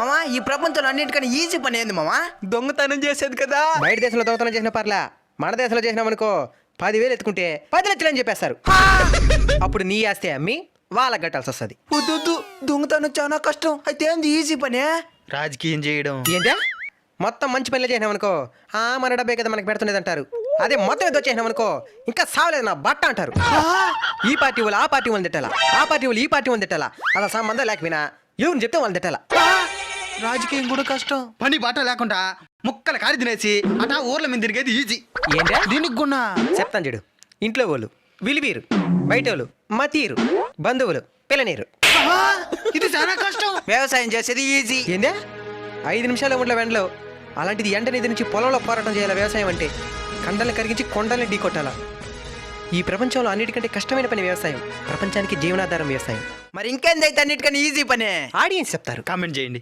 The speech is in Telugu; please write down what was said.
మామా ఈ ప్రపంచంలో అన్నిటికన్నా ఈజీ పని ఏంది మామా? దొంగతనం చేసేది కదా. బయట దేశంలో దొంగతనం చేసిన పర్లా, మన దేశంలో చేసినామనుకో 10,000 ఎత్తుకుంటే 10 లక్షలు అని చెప్పేస్తారు. అప్పుడు నీ ఆస్తి అమ్మి వాళ్ళకి కట్టాల్సి వస్తుంది. వద్దు, దొంగతనం చాలా కష్టం. అయితే ఏంది ఈజీ పనే? రాజకీయం చేయడం. ఏంటా? మొత్తం మంచి పనులు చేసినామనుకో మన డబ్బే కదా మనకి పెడుతున్నది అంటారు. అదే మొత్తం ఏదో చేసినామనుకో ఇంకా సావలేదు నా బట్ట అంటారు. ఈ పార్టీ వాళ్ళు ఆ పార్టీ వాళ్ళని తిట్టాలా, ఆ పార్టీ వాళ్ళు ఈ పార్టీ వాళ్ళని తిట్టాలా, అలా సంబంధం లేకపోయినా ఎవరిని చెప్తే వాళ్ళని తిట్టాలా. రాజకీయం కూడా కష్టం. పని బాట లేకుండా ముక్కలు కారి తినేసి అటా ఊర్ల మీద తిరిగేది ఈజీ. ఏంటా? దీనికి గున్నా చెప్తాను చూడు. ఇంట్లో వాళ్ళు విలివీరు, బయట వాళ్ళు మతీరు, బంధువులు పిల్లనీరు. ఇది చాలా కష్టం. వ్యవసాయం చేసేది ఈజీ. ఏందా? 5 నిమిషాల ఉండ్ల వెంటలో అలాంటిది ఎండ నిధి నుంచి పొలంలో పోరాటం చేయాలి. వ్యవసాయం అంటే కండల్ని కరిగించి కొండల్ని ఢీకొట్టాలా. ఈ ప్రపంచంలో అన్నిటికంటే కష్టమైన పని వ్యవసాయం. ప్రపంచానికి జీవనాధారం వ్యవసాయం. మరి ఇంకేందైతే అన్నిటికన్నా ఈజీ పనే? ఆడియన్స్ చెప్తారు. కామెంట్ చేయండి.